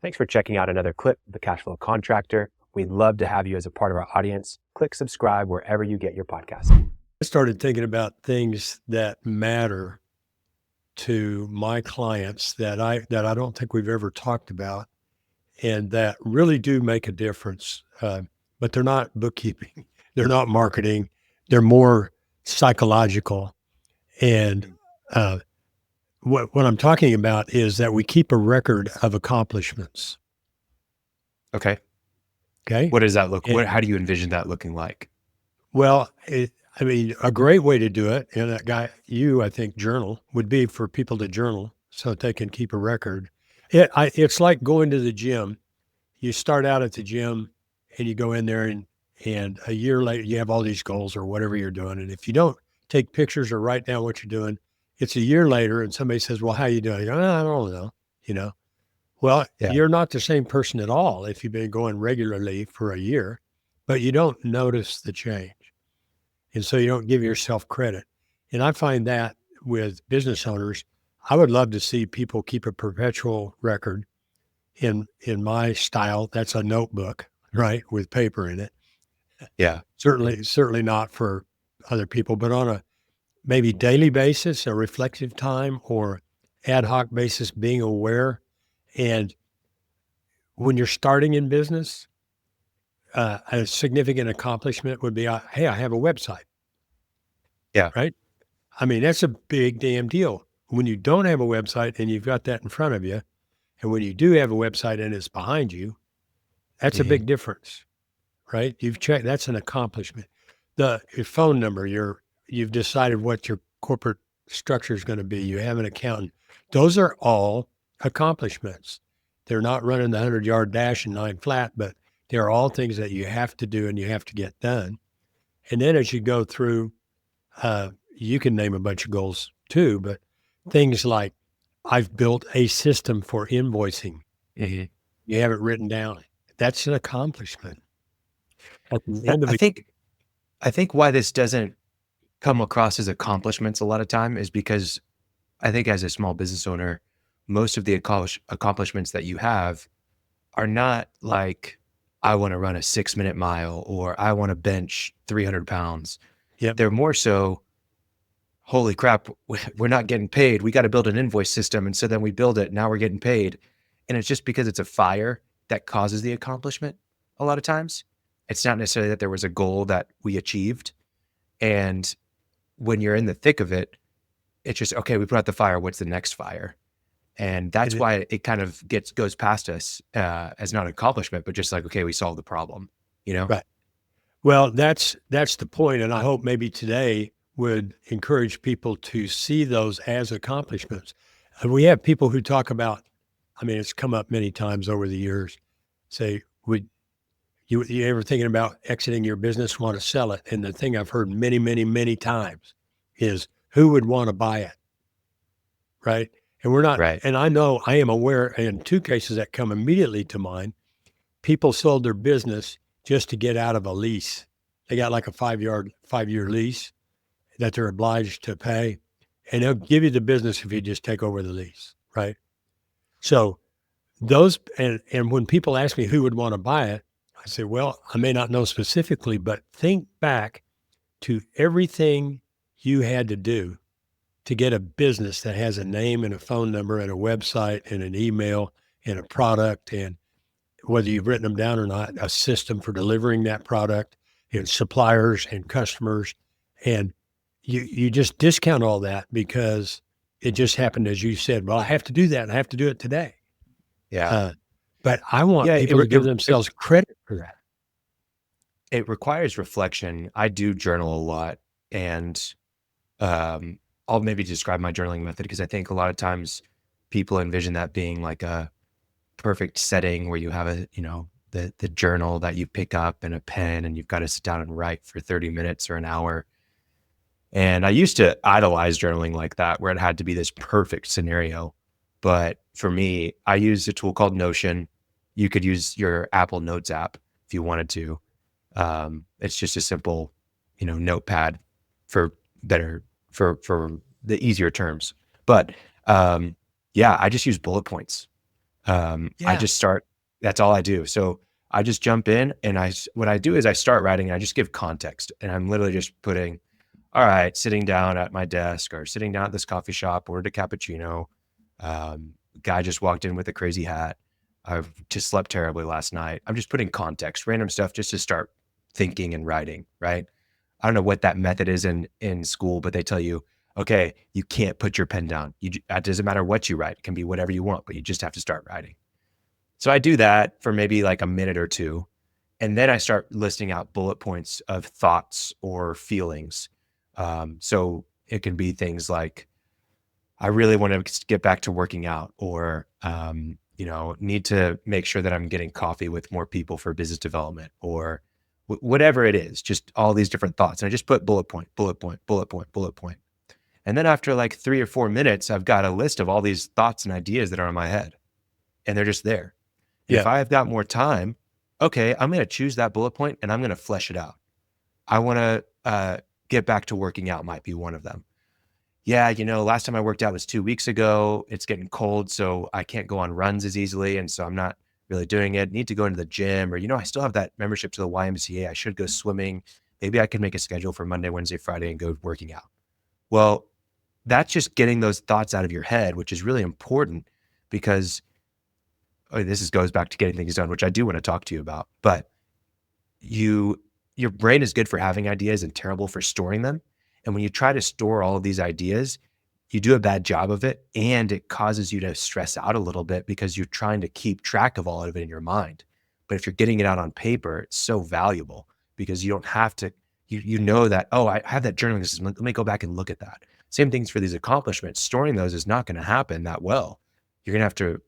Thanks for checking out another clip of the Cashflow Contractor. We'd love to have you as a part of our audience. Click subscribe wherever you get your podcasts. I started thinking about things that matter to my clients that I don't think we've ever talked about, and that really do make a difference. But they're not bookkeeping, they're not marketing, they're more psychological. And what I'm talking about is that we keep a record of accomplishments. Okay. Okay. What does that look? How do you envision that looking like? Well, a great way to do it, and I think journal would be for people to journal so that they can keep a record. It's like going to the gym. You start out at the gym and you go in there and a year later you have all these goals or whatever you're doing. And if you don't take pictures or write down what you're doing, it's a year later and somebody says, well, how you doing? You go, I don't know, Well, Yeah. You're not the same person at all if you've been going regularly for a year, but you don't notice the change. And so you don't give yourself credit. And I find that with business owners, I would love to see people keep a perpetual record. In my style, that's a notebook, right, with paper in it. Yeah. Certainly not for other people, but on a maybe daily basis, a reflective time or ad hoc basis, being aware. And when you're starting in business, a significant accomplishment would be, hey, I have a website. Yeah. Right. I mean, that's a big damn deal. When you don't have a website and you've got that in front of you, and when you do have a website and it's behind you, that's a big difference, right? You've checked, that's an accomplishment. Your phone number, you've decided what your corporate structure is going to be. You have an accountant. Those are all accomplishments. They're not running the 100-yard dash and 9 flat, but they're all things that you have to do and you have to get done. And then as you go through, you can name a bunch of goals too, but things like I've built a system for invoicing. Mm-hmm. You have it written down. That's an accomplishment. At the end of I think why this doesn't come across as accomplishments a lot of time is because I think as a small business owner, most of the accomplishments that you have are not like, I want to run a 6-minute mile or I want to bench 300 pounds. Yep. They're more so, holy crap, we're not getting paid. We got to build an invoice system. And so then we build it. Now we're getting paid. And it's just because it's a fire that causes the accomplishment a lot of times. It's not necessarily that there was a goal that we achieved. And when you're in the thick of it, it's just, okay, we put out the fire. What's the next fire? And that's why it kind of goes past us as not an accomplishment, but just like, okay, we solved the problem, Right. Well, that's the point. And I hope maybe today would encourage people to see those as accomplishments. And we have people who talk about, it's come up many times over the years, say, would you ever thinking about exiting your business, want to sell it? And the thing I've heard many, many, many times is, who would want to buy it? Right. And we're not, Right. And I am aware in 2 cases that come immediately to mind. People sold their business just to get out of a lease. They got like a 5-year lease that they're obliged to pay, and they'll give you the business if you just take over the lease. Right. So those, and when people ask me who would want to buy it, I say, well, I may not know specifically, but think back to everything you had to do to get a business that has a name and a phone number and a website and an email and a product, and whether you've written them down or not, a system for delivering that product and suppliers and customers. And you just discount all that because it just happened, as you said, well, I have to do that. I have to do it today. Yeah. But I want people to give themselves credit for that. It requires reflection. I do journal a lot, and I'll maybe describe my journaling method because I think a lot of times people envision that being like a perfect setting where you have the journal that you pick up and a pen and you've got to sit down and write for 30 minutes or an hour. And I used to idolize journaling like that, where it had to be this perfect scenario. But for me, I use a tool called Notion. You could use your Apple Notes app if you wanted to. It's just a simple, notepad for the easier terms. But I just use bullet points. I just start, that's all I do. So I just jump in and what I do is I start writing and I just give context, and I'm literally just putting, all right, sitting down at my desk or sitting down at this coffee shop, ordered a cappuccino. Guy just walked in with a crazy hat. I've just slept terribly last night. I'm just putting context, random stuff just to start thinking and writing, right? I don't know what that method is in school, but they tell you, okay, you can't put your pen down. It doesn't matter what you write. It can be whatever you want, but you just have to start writing. So I do that for maybe like a minute or two. And then I start listing out bullet points of thoughts or feelings. So it can be things like, I really want to get back to working out, or, need to make sure that I'm getting coffee with more people for business development, or whatever it is, just all these different thoughts. And I just put bullet point, bullet point, bullet point, bullet point. And then after like 3 or 4 minutes, I've got a list of all these thoughts and ideas that are in my head, and they're just there. Yeah. If I've got more time, okay, I'm going to choose that bullet point and I'm going to flesh it out. I want to get back to working out might be one of them. Yeah, last time I worked out was 2 weeks ago. It's getting cold, so I can't go on runs as easily. And so I'm not really doing it. Need to go into the gym, or, I still have that membership to the YMCA. I should go swimming. Maybe I can make a schedule for Monday, Wednesday, Friday and go working out. Well, that's just getting those thoughts out of your head, which is really important, because goes back to getting things done, which I do want to talk to you about. But your brain is good for having ideas and terrible for storing them. And when you try to store all of these ideas, you do a bad job of it, and it causes you to stress out a little bit because you're trying to keep track of all of it in your mind. But if you're getting it out on paper, it's so valuable, because you don't have to, you know that, oh, I have that journaling system. Let me go back and look at that. Same things for these accomplishments. Storing those is not going to happen that well. You're going to have to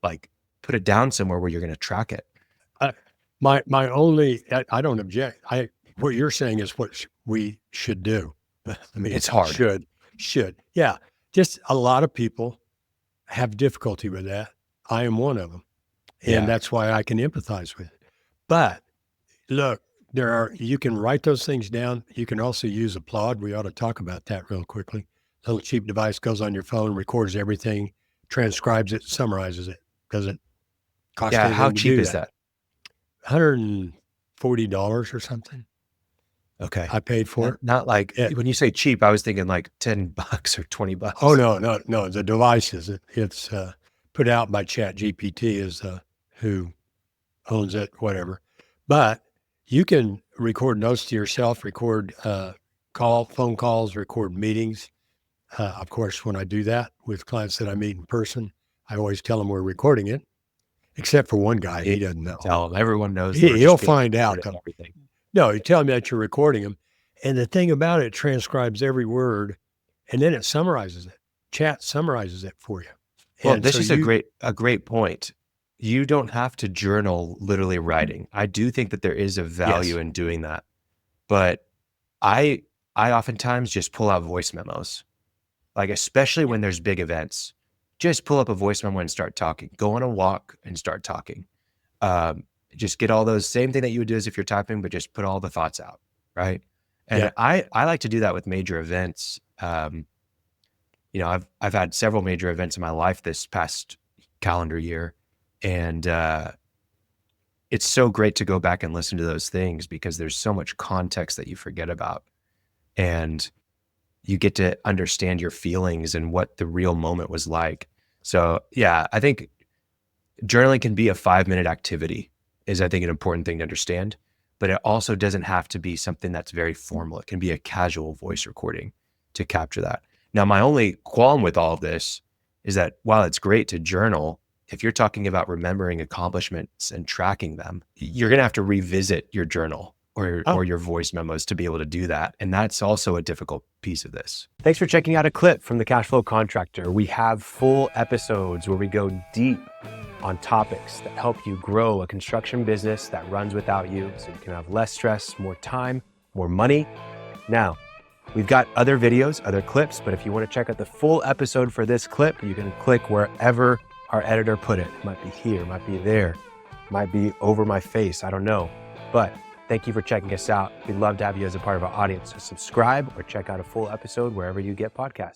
put it down somewhere where you're going to track it. My only, I don't object. What you're saying is what we should do. I mean, it's hard. Should. Yeah. Just a lot of people have difficulty with that. I am one of them. And that's why I can empathize with it. But look, you can write those things down. You can also use Applaud. We ought to talk about that real quickly. Little cheap device goes on your phone, records everything, transcribes it, summarizes it. Doesn't cost anything. How cheap is that? $140 or something. Okay. I paid for it. Not like, when you say cheap, I was thinking like $10 or $20. Oh, no. The device it's put out by ChatGPT is who owns it, whatever. But you can record notes to yourself, record phone calls, record meetings. Of course, when I do that with clients that I meet in person, I always tell them we're recording it, except for one guy. He doesn't know. Tell him. Everyone knows. He'll find out. Everything. No, you tell him that you're recording them. And the thing about it transcribes every word, and then it summarizes it. Chat summarizes it for you. Well, and this is a great point. You don't have to journal literally writing. I do think that there is a value in doing that. But I oftentimes just pull out voice memos, especially when there's big events. Just pull up a voice memo and start talking. Go on a walk and start talking. Just get all those, same thing that you would do as if you're typing, but just put all the thoughts out, right? And I like to do that with major events. I've had several major events in my life this past calendar year, and it's so great to go back and listen to those things, because there's so much context that you forget about, and you get to understand your feelings and what the real moment was like. So I think journaling can be a 5-minute activity, is I think an important thing to understand, but it also doesn't have to be something that's very formal. It can be a casual voice recording to capture that. Now, my only qualm with all of this is that while it's great to journal, if you're talking about remembering accomplishments and tracking them, you're going to have to revisit your journal or your voice memos to be able to do that. And that's also a difficult piece of this. Thanks for checking out a clip from the Cashflow Contractor. We have full episodes where we go deep on topics that help you grow a construction business that runs without you, so you can have less stress, more time, more money. Now, we've got other videos, other clips, but if you want to check out the full episode for this clip, you can click wherever our editor put it. It might be here, it might be there, it might be over my face, I don't know. But thank you for checking us out. We'd love to have you as a part of our audience. So subscribe or check out a full episode wherever you get podcasts.